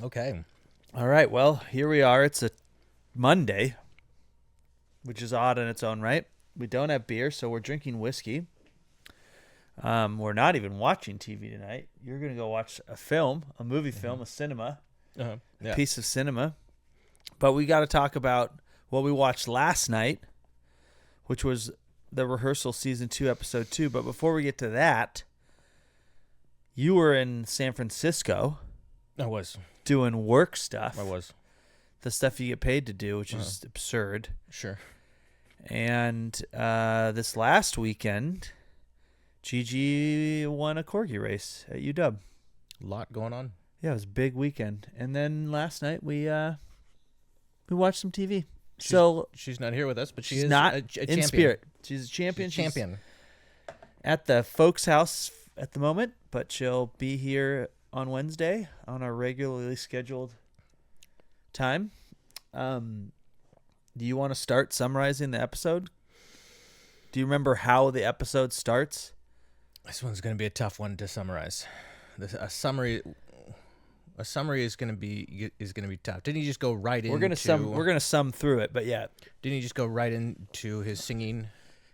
Okay. All right. Well, here we are. It's a Monday, which is odd in its own right. We don't have beer, so we're drinking whiskey. We're not even watching TV tonight. You're going to go watch a film, a movie film, a cinema, Uh-huh. a Yeah. piece of cinema. But we got to talk about what we watched last night, which was the Rehearsal Season 2, Episode 2. But before we get to that, you were in San Francisco I was. doing work stuff. I was. The stuff you get paid to do, which is absurd. Sure. And this last weekend, Gigi won a corgi race at UW. A lot going on. Yeah, it was a big weekend. And then last night we watched some TV. She's not here with us, but she she's is not a in champion. spirit. She's a champion. She's a champion. At the folks' house at the moment, but she'll be here on Wednesday on our regularly scheduled time. Do you want to start summarizing the episode? Do you remember how the episode starts? This one's going to be a tough one to summarize. A summary is going to be tough. Didn't he just go right into? We're gonna sum through it, but yeah. Didn't he just go right into his singing?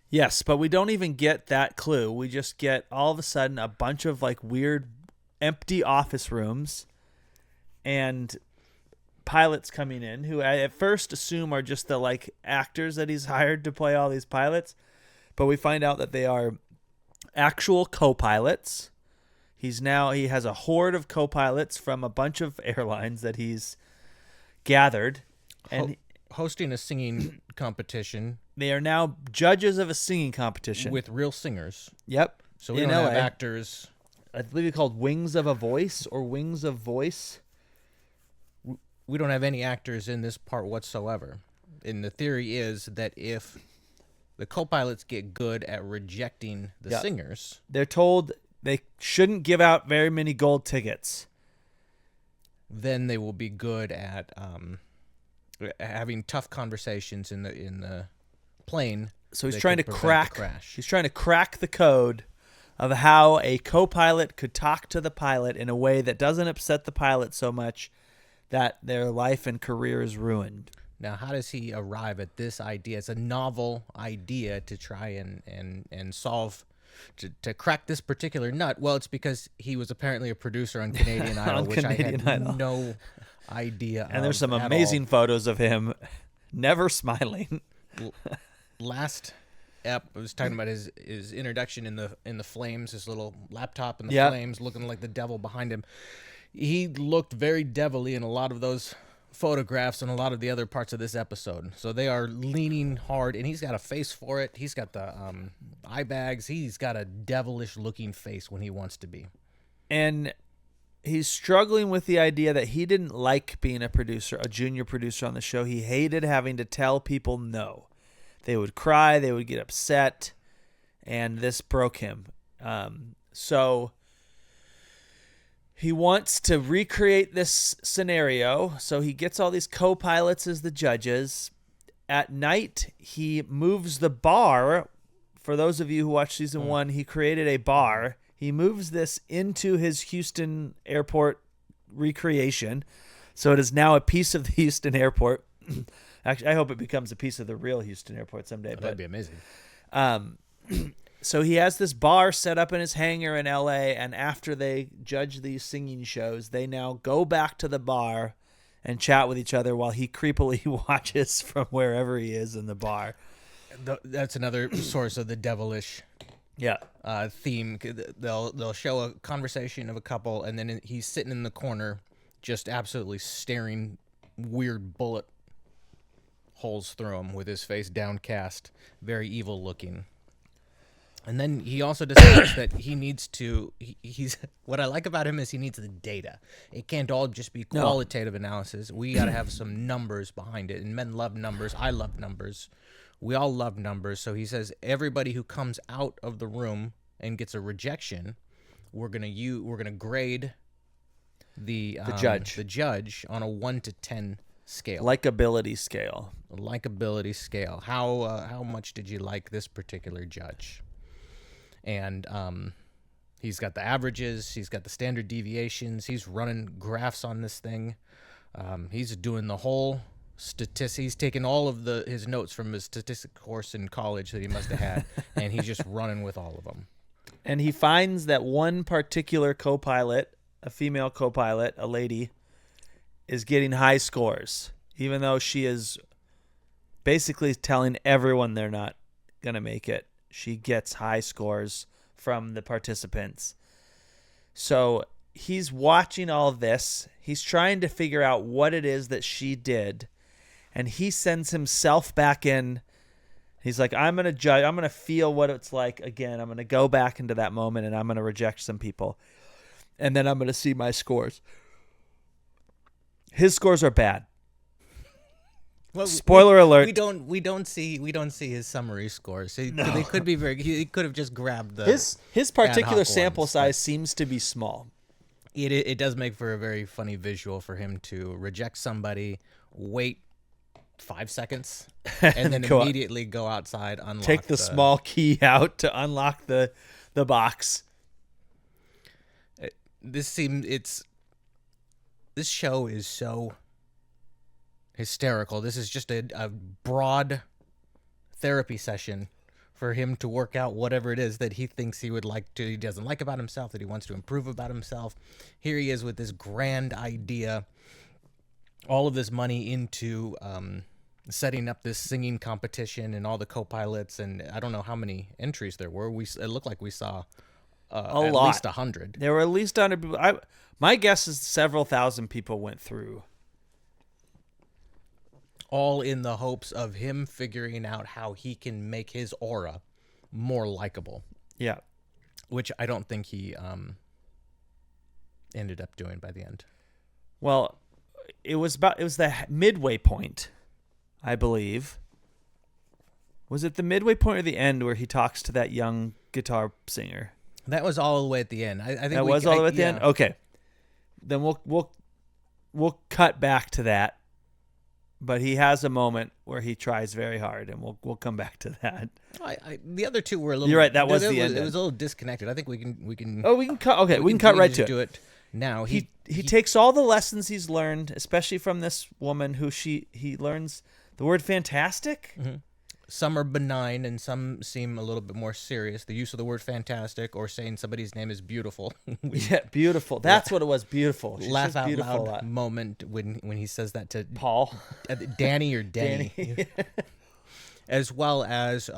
Yes, but we don't even get that clue. We just get all of a sudden a bunch of like weird empty office rooms and pilots coming in who I at first assume are just the like actors that he's hired to play all these pilots, but we find out that they are actual co-pilots. He has a horde of co-pilots from a bunch of airlines that he's gathered and hosting a singing competition. They are now judges of a singing competition with real singers. Yep. So we in don't LA. have actors. I believe it's called Wings of a Voice or Wings of Voice. We don't have any actors in this part whatsoever. And the theory is that if the co-pilots get good at rejecting the singers, they're told they shouldn't give out very many gold tickets. Then they will be good at having tough conversations in the plane. So he's trying to crack. He's trying to crack the code of how a co-pilot could talk to the pilot in a way that doesn't upset the pilot so much that their life and career is ruined. Now, how does he arrive at this idea? It's a novel idea to try and solve, to crack this particular nut. Well, it's because he was apparently a producer on Canadian Idol, which Canadian I had Idol. No idea And there's some at amazing all. photos of him never smiling. Last ep, I was talking about his introduction in the flames, his little laptop in the Yep. flames, looking like the devil behind him. He looked very devilly in a lot of those photographs and a lot of the other parts of this episode. So they are leaning hard, and he's got a face for it. He's got the eye bags. He's got a devilish looking face when he wants to be. And he's struggling with the idea that he didn't like being a junior producer on the show. He hated having to tell people no. They would cry, they would get upset, and this broke him. So he wants to recreate this scenario. So he gets all these co-pilots as the judges. At night, he moves the bar. For those of you who watched season 1, he created a bar. He moves this into his Houston airport recreation. So it is now a piece of the Houston airport. Actually, I hope it becomes a piece of the real Houston airport someday. That'd be amazing. So he has this bar set up in his hangar in LA, and after they judge these singing shows, they now go back to the bar and chat with each other while he creepily watches from wherever he is in the bar. That's another source of the devilish theme. They'll show a conversation of a couple, and then he's sitting in the corner just absolutely staring weird bullet holes through him with his face downcast, very evil looking. And then he also decides that he needs to. He's what I like about him is he needs the data. It can't all just be qualitative analysis. We got to have some numbers behind it. And men love numbers. I love numbers. We all love numbers. So he says everybody who comes out of the room and gets a rejection, we're gonna grade the judge on a 1 to 10 scale. Likability scale. Likability scale. How much did you like this particular judge? And He's got the averages. He's got the standard deviations. He's running graphs on this thing. He's doing the whole statistics. He's taken all of his notes from his statistics course in college that he must have had, and he's just running with all of them. And he finds that one particular co-pilot, a female co-pilot, a lady, is getting high scores, even though she is basically telling everyone they're not going to make it. She gets high scores from the participants. So he's watching all this. He's trying to figure out what it is that she did. And he sends himself back in. He's like, I'm going to judge. I'm going to feel what it's like again. I'm going to go back into that moment and I'm going to reject some people. And then I'm going to see my scores. His scores are bad. Well, Spoiler alert. We don't see his summary scores. They could be very. He could have just grabbed the his particular ad hoc sample ones, size seems to be small. It does make for a very funny visual for him to reject somebody, wait 5 seconds, and then immediately go outside, unlock. Take the small key out to unlock the box. This show is so hysterical. This is just a broad therapy session for him to work out whatever it is that he thinks he doesn't like about himself, that he wants to improve about himself. Here he is with this grand idea, all of this money into setting up this singing competition and all the co-pilots, and I don't know how many entries there were. It looked like we saw at least 100. There were at least 100 people. My guess is several thousand people went through. All in the hopes of him figuring out how he can make his aura more likable. Yeah. Which I don't think he ended up doing by the end. Well, it was the midway point, I believe. Was it the midway point or the end where he talks to that young guitar singer? That was all the way at the end. I think that was all the way at the end? Okay. Then we'll cut back to that. But he has a moment where he tries very hard, and we'll come back to that. The other two were a little. You're right. That was the end. It was a little disconnected. I think we can. Oh, we can cut. Okay, we can cut right to it. Do it now. He takes all the lessons he's learned, especially from this woman who he learns the word fantastic. Mm-hmm. Some are benign and some seem a little bit more serious. The use of the word fantastic or saying somebody's name is beautiful. Yeah, beautiful. That's what it was, beautiful. She Laugh out beautiful loud moment when he says that to Paul. Danny or Danny. As well as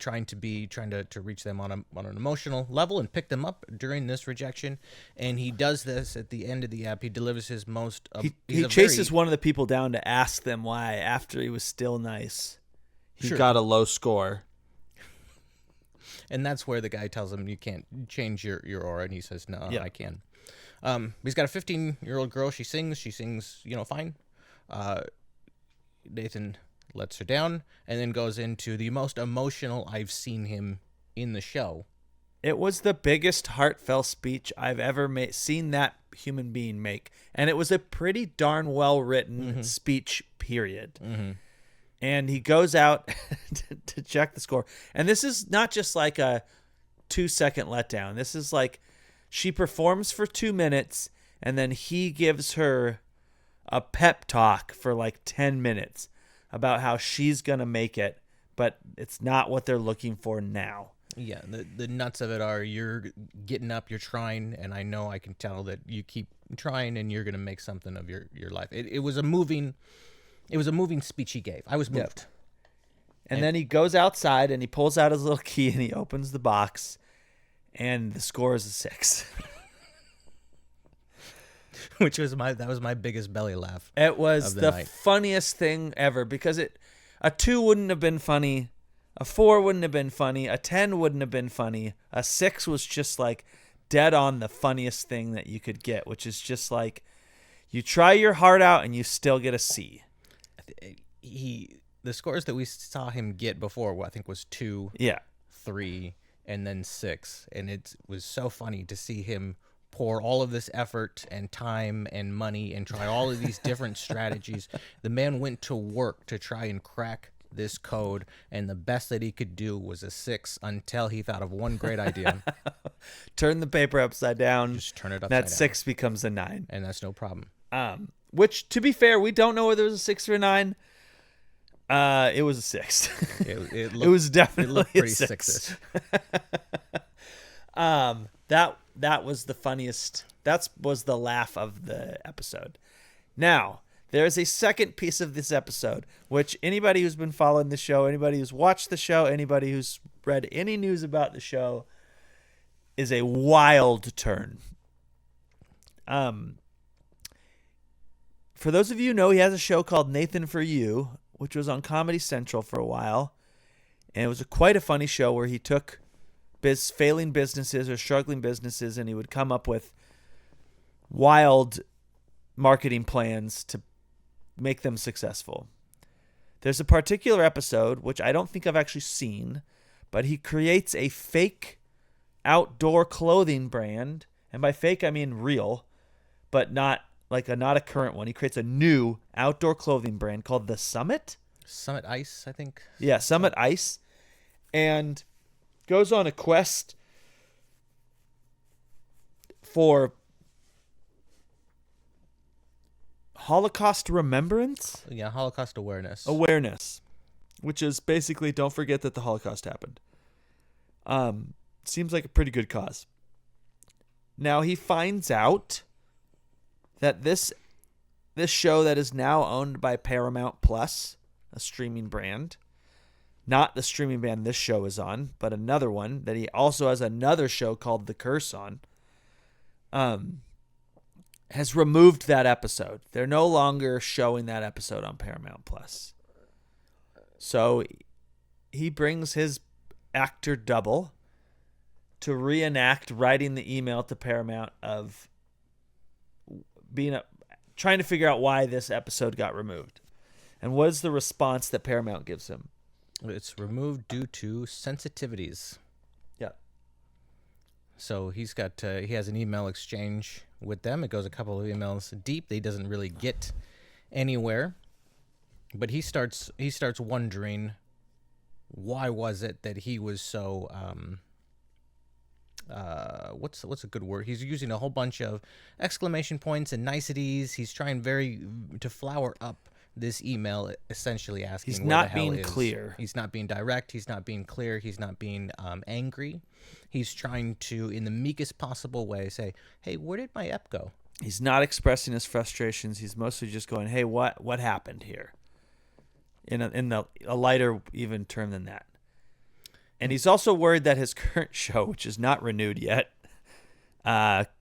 trying to reach them on an emotional level and pick them up during this rejection. And he does this at the end of the app. He delivers his most... he chases one of the people down to ask them why after he was still nice. He got a low score. And that's where the guy tells him you can't change your aura, and he says, no, yeah. I can. He's got a 15-year-old girl. She sings, fine. Nathan lets her down and then goes into the most emotional I've seen him in the show. It was the biggest heartfelt speech I've ever seen that human being make. And it was a pretty darn well-written speech, period. Mm-hmm. And he goes out to check the score. And this is not just like a 2-second letdown. This is like she performs for 2 minutes and then he gives her a pep talk for like 10 minutes about how she's going to make it, but it's not what they're looking for now. Yeah, the nuts of it are you're getting up, you're trying, and I know I can tell that you keep trying and you're going to make something of your life. It was a moving speech he gave. I was moved. Yep. And then he goes outside and he pulls out his little key and he opens the box and the score is a 6. Which was my biggest belly laugh. It was the night. Funniest thing ever because a 2 wouldn't have been funny, a 4 wouldn't have been funny, a 10 wouldn't have been funny, a 6 was just like dead on the funniest thing that you could get, which is just like you try your heart out and you still get a C. The scores that we saw him get before, I think was 2, 3, and then 6, and it was so funny to see him pour all of this effort and time and money and try all of these different strategies. The man went to work to try and crack this code, and the best that he could do was a 6 until he thought of one great idea. Turn the paper upside down. Just turn it upside that down. 6 becomes a 9. And that's no problem. Which, to be fair, we don't know whether it was a 6 or a 9. It was a 6. It was definitely it looked pretty a 6. That was the funniest. That was the laugh of the episode. Now, there's a second piece of this episode, which anybody who's been following the show, anybody who's watched the show, anybody who's read any news about the show, is a wild turn. For those of you who know, he has a show called Nathan For You, which was on Comedy Central for a while. And it was quite a funny show where he took failing businesses or struggling businesses, and he would come up with wild marketing plans to make them successful. There's a particular episode, which I don't think I've actually seen, but he creates a fake outdoor clothing brand. And by fake, I mean real, but not a current one. He creates a new outdoor clothing brand called The Summit. Summit Ice, I think. Yeah, Summit Ice. And goes on a quest for Holocaust remembrance? Yeah, Holocaust awareness. Which is basically don't forget that the Holocaust happened. Seems like a pretty good cause. Now he finds out that this show that is now owned by Paramount Plus, a streaming brand, not the streaming band this show is on, but another one that he also has another show called The Curse on, has removed that episode. They're no longer showing that episode on Paramount Plus. So he brings his actor double to reenact writing the email to Paramount of trying to figure out why this episode got removed. And what is the response that Paramount gives him? It's removed due to sensitivities. Yeah. So he has an email exchange with them. It goes a couple of emails deep. He doesn't really get anywhere. But he starts wondering, why was it that he was so what's a good word? He's using a whole bunch of exclamation points and niceties. He's trying to flower up this email, essentially asking. He's where not the hell being is. clear. He's not being direct. He's not being clear. He's not being angry. He's trying to, in the meekest possible way, say, "Hey, where did my ep go?" He's not expressing his frustrations. He's mostly just going, "Hey, what happened here?" In a lighter even term than that. And he's also worried that his current show, which is not renewed yet,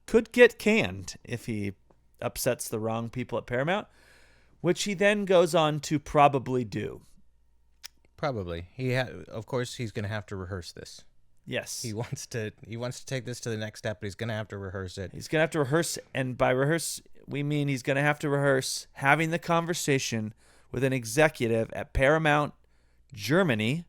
could get canned if he upsets the wrong people at Paramount, which he then goes on to probably do. Probably. Of course, he's going to have to rehearse this. Yes. He wants to take this to the next step, but he's going to have to rehearse it. He's going to have to rehearse, and by rehearse, we mean he's going to have to rehearse having the conversation with an executive at Paramount Germany,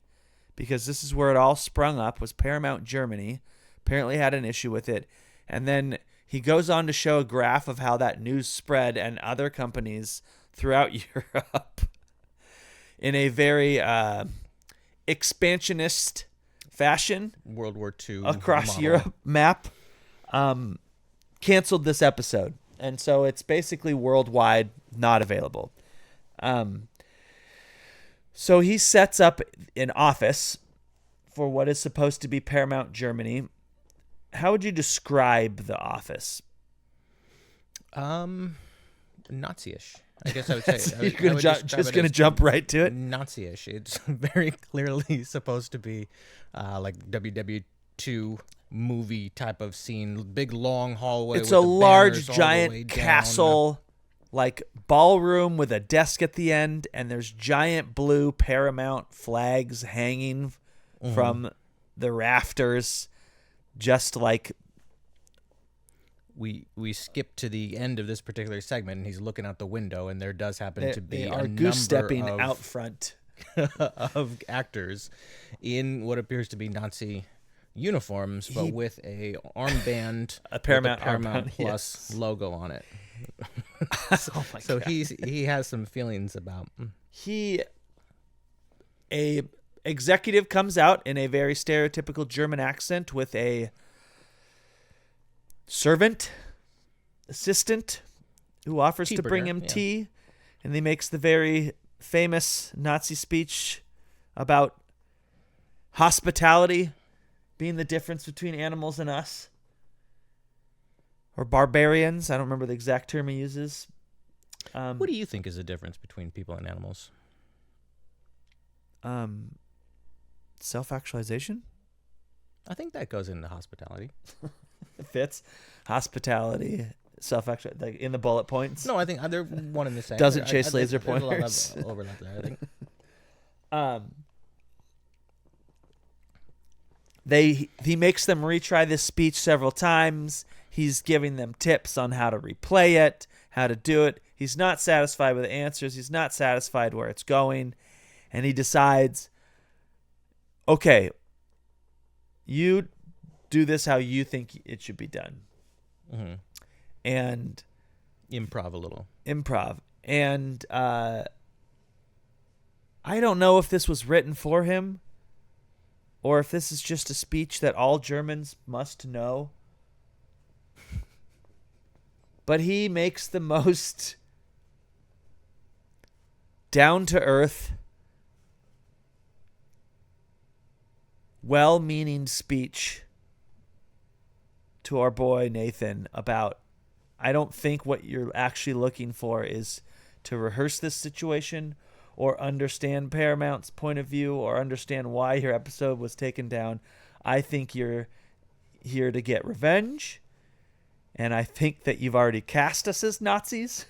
because this is where it all sprung up, was Paramount Germany. Apparently had an issue with it. And then he goes on to show a graph of how that news spread and other companies throughout Europe in a very expansionist fashion. World War II across model. Europe map. Canceled this episode. And so it's basically worldwide, not available. So he sets up an office for what is supposed to be Paramount Germany. How would you describe the office? Nazi-ish. I guess I would say. You're just going to jump right to it? Nazi-ish. It's very clearly supposed to be like WW2 movie type of scene. Big long hallway. It's with a the large banners all the way giant down. castle, like ballroom with a desk at the end, and there's giant blue Paramount flags hanging from the rafters, just like. We skip to the end of this particular segment, and he's looking out the window, and there does happen to be they a are number goose stepping of, out front of actors in what appears to be Nazi uniforms, but with a armband, a Paramount, with a Paramount armband, Plus yes. logo on it. Oh my So God. he has some feelings about. A executive comes out in a very stereotypical German accent with a servant, assistant, who offers to bring him tea, and he makes the very famous Nazi speech about hospitality being the difference between animals and us. Or barbarians. I don't remember the exact term he uses. What do you think is the difference between people and animals? Self-actualization? I think that goes into hospitality. It fits. Hospitality, self-actualization, like in the bullet points. No, I think they're one and the same. Doesn't chase laser there's pointers. a lot of overlap there, I think. He makes them retry this speech several times. He's giving them tips on how to replay it, how to do it. He's not satisfied with the answers. He's not satisfied where it's going. And he decides, okay, you do this how you think it should be done. Mm-hmm. And improv a little. And I don't know if this was written for him or if this is just a speech that all Germans must know. But he makes the most down-to-earth, well-meaning speech to our boy Nathan about, I don't think what you're actually looking for is to rehearse this situation or understand Paramount's point of view or understand why your episode was taken down. I think you're here to get revenge. And I think that you've already cast us as Nazis.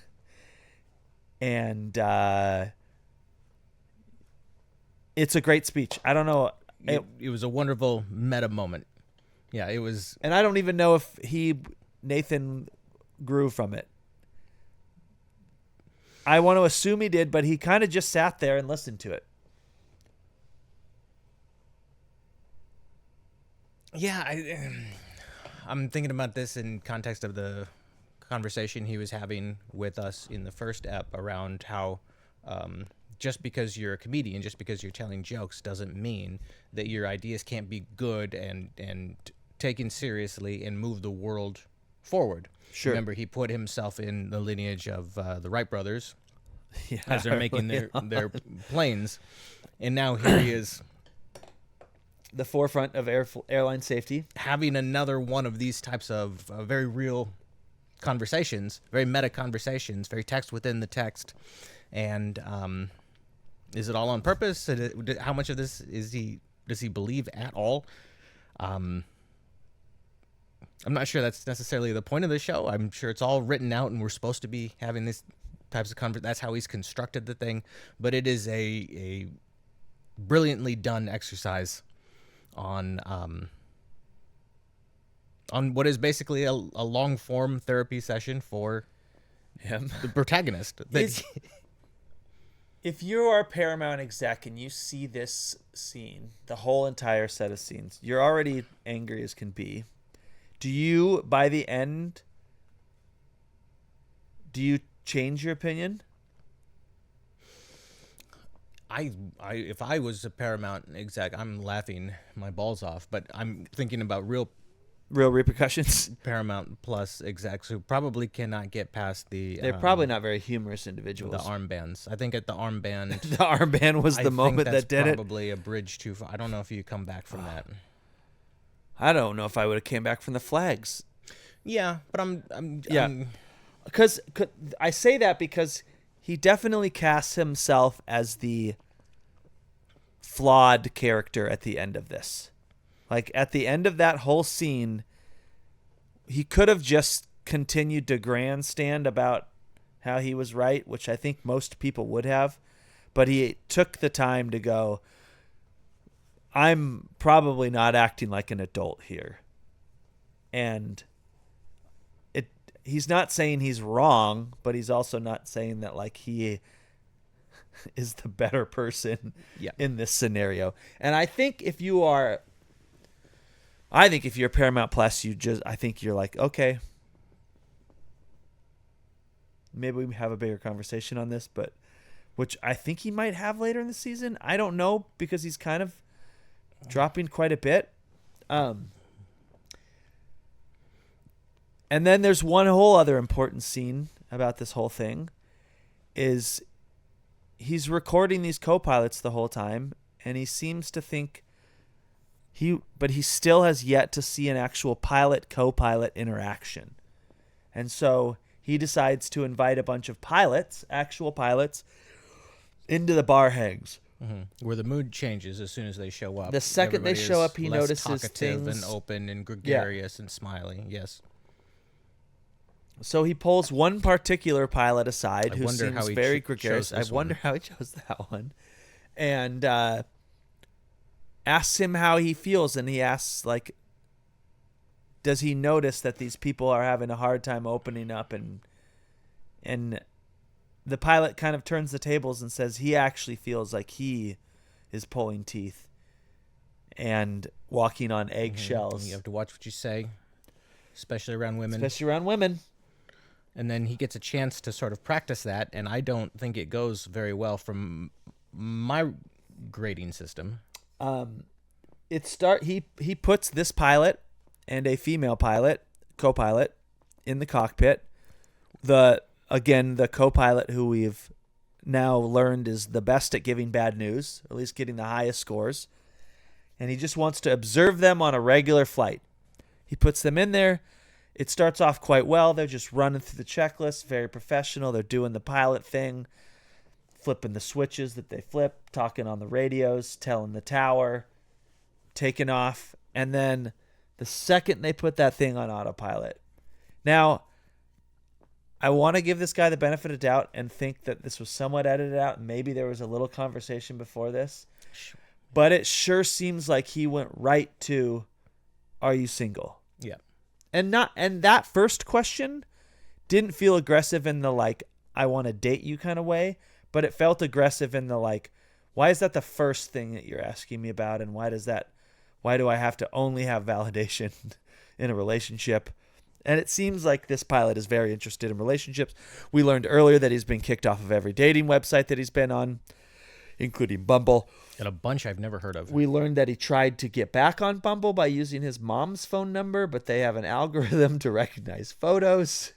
And it's a great speech. I don't know. It was a wonderful meta moment. Yeah, it was. And I don't even know if Nathan grew from it. I want to assume he did, but he kind of just sat there and listened to it. Yeah, I'm thinking about this in context of the conversation he was having with us in the first ep around how just because you're a comedian, just because you're telling jokes doesn't mean that your ideas can't be good and taken seriously and move the world forward. Sure. Remember, he put himself in the lineage of the Wright brothers as they're making their planes. And now here he is, the forefront of airline safety, having another one of these types of very real conversations, very meta conversations, very text within the text. And is it all on purpose? How much of this does he believe at all? I'm not sure that's necessarily the point of the show. I'm sure it's all written out and we're supposed to be having these types of conversations. That's how he's constructed the thing. But it is a brilliantly done exercise on what is basically a long form therapy session for him, the protagonist. If you are a Paramount exec and you see this scene, the whole entire set of scenes, you're already angry as can be. Do you, by the end, change your opinion? If I was a Paramount exec, I'm laughing my balls off. But I'm thinking about real repercussions. Paramount Plus execs who probably cannot get past the. They're probably not very humorous individuals. The armbands. I think at the armband. The armband was the moment that did it. Probably a bridge too far. I don't know if you come back from that. I don't know if I would have came back from the flags. Yeah, but I'm because I say that because he definitely casts himself as the flawed character at the end of this. Like, at the end of that whole scene, he could have just continued to grandstand about how he was right, which I think most people would have. But he took the time to go, I'm probably not acting like an adult here. And he's not saying he's wrong, but he's also not saying that like he is the better person in this scenario. And I think if you're Paramount Plus, I think you're like, okay, maybe we have a bigger conversation on this, but which I think he might have later in the season. I don't know, because he's kind of dropping quite a bit. And then there's one whole other important scene about this whole thing is he's recording these co-pilots the whole time, and he seems to think but he still has yet to see an actual pilot co-pilot interaction. And so he decides to invite a bunch of pilots, actual pilots, into the bar hangs. Mm-hmm. Where the mood changes as soon as they show up. The second they show up, he notices talkative things and open and gregarious and smiley. Yes. So he pulls one particular pilot aside who wonder how seems he very chose gregarious. I this wonder one. how he chose that one. And asks him how he feels, and he asks, like, does he notice that these people are having a hard time opening up? And the pilot kind of turns the tables and says he actually feels like he is pulling teeth and walking on eggshells. You have to watch what you say, especially around women. And then he gets a chance to sort of practice that, and I don't think it goes very well from my grading system. He puts this pilot and a female pilot, co-pilot, in the cockpit. The co-pilot who we've now learned is the best at giving bad news, at least getting the highest scores. And he just wants to observe them on a regular flight. He puts them in there. It starts off quite well. They're just running through the checklist, very professional. They're doing the pilot thing, flipping the switches that they flip, talking on the radios, telling the tower, taking off. And then the second they put that thing on autopilot. Now, I want to give this guy the benefit of doubt and think that this was somewhat edited out. Maybe there was a little conversation before this. But it sure seems like he went right to, are you single? Yeah. And that first question didn't feel aggressive in the like, I want to date you kind of way, but it felt aggressive in the like, why is that the first thing that you're asking me about? And why do I have to only have validation in a relationship? And it seems like this pilot is very interested in relationships. We learned earlier that he's been kicked off of every dating website that he's been on, including Bumble. And a bunch I've never heard of. We learned that he tried to get back on Bumble by using his mom's phone number, but they have an algorithm to recognize photos,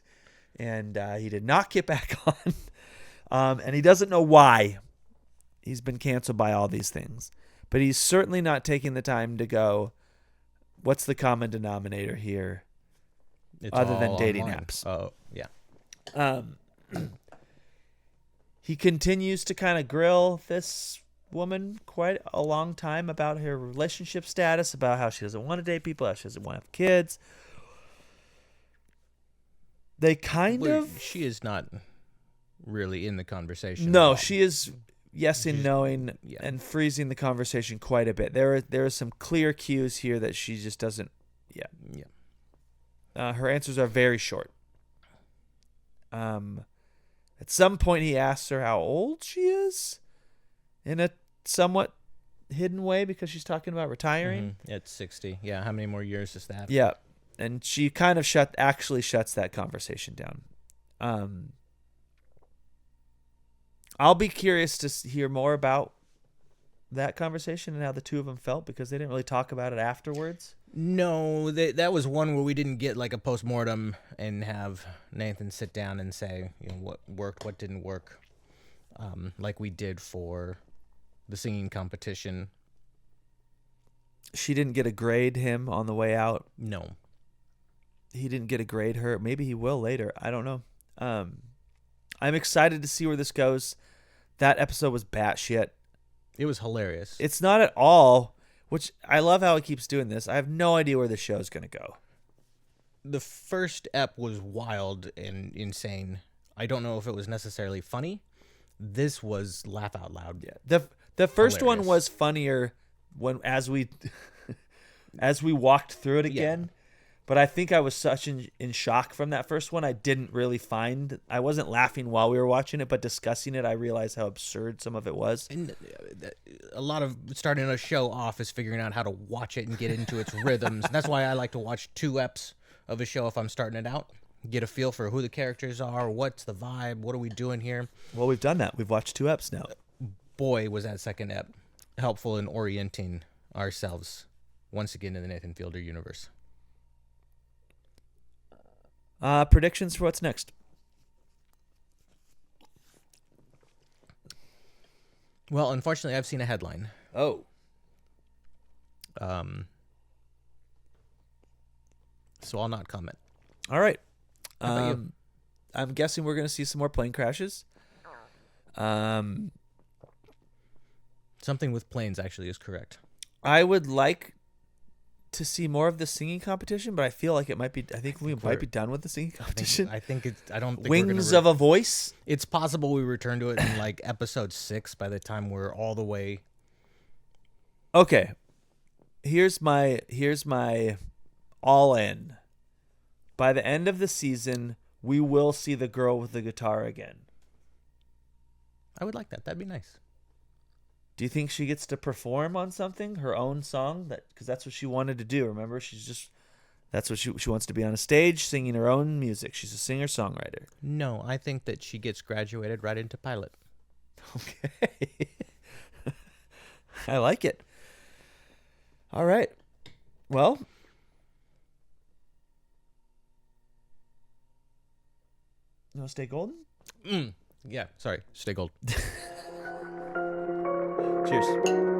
and he did not get back on. And he doesn't know why. He's been canceled by all these things. But he's certainly not taking the time to go, what's the common denominator here? It's other than dating online. apps. Oh, yeah. He continues to kind of grill this woman quite a long time about her relationship status, about how she doesn't want to date people, how she doesn't want to have kids. They She is not really in the conversation. No, she is yes-ing, knowing, yeah. and freezing the conversation quite a bit. There are some clear cues here that she just doesn't. Yeah. Her answers are very short. At some point, he asks her how old she is, in a somewhat hidden way because she's talking about retiring. Mm-hmm. At 60. Yeah, how many more years is that? Yeah, and she kind of shuts that conversation down. I'll be curious to hear more about that conversation and how the two of them felt because they didn't really talk about it afterwards. No, that was one where we didn't get like a postmortem and have Nathan sit down and say, what worked, what didn't work, like we did for the singing competition. She didn't get to grade him on the way out. No. He didn't get to grade her. Maybe he will later. I don't know. I'm excited to see where this goes. That episode was batshit. It was hilarious. It's not at all, which I love how he keeps doing this. I have no idea where the show's going to go. The first ep was wild and insane. I don't know if it was necessarily funny. This was laugh out loud. Yeah. The first hilarious. one was funnier as we walked through it again. Yeah. But I think I was such in shock from that first one. I wasn't laughing while we were watching it, but discussing it, I realized how absurd some of it was. And a lot of starting a show off is figuring out how to watch it and get into its rhythms. And that's why I like to watch 2 eps of a show if I'm starting it out. Get a feel for who the characters are, what's the vibe, what are we doing here. Well, we've done that. We've watched 2 eps now. Boy, was that second ep helpful in orienting ourselves once again in the Nathan Fielder universe. Predictions for what's next? Well, unfortunately, I've seen a headline. Oh. So I'll not comment. All right. How about you? I'm guessing we're going to see some more plane crashes. Something with planes actually is correct. I would like to see more of the singing competition, but I feel like it might be. I think we might be done with the singing competition. I think it's. I don't think Wings of a Voice. It's possible we return to it in like episode 6 by the time we're all the way. Okay. Here's my all in. By the end of the season, we will see the girl with the guitar again. I would like that. That'd be nice. Do you think she gets to perform on something, her own song? Because that's what she wanted to do. Remember, that's what she wants to be on a stage singing her own music. She's a singer-songwriter. No, I think that she gets graduated right into pilot. Okay. I like it. All right. Well, you want to stay golden? Yeah, sorry. Stay gold. Cheers.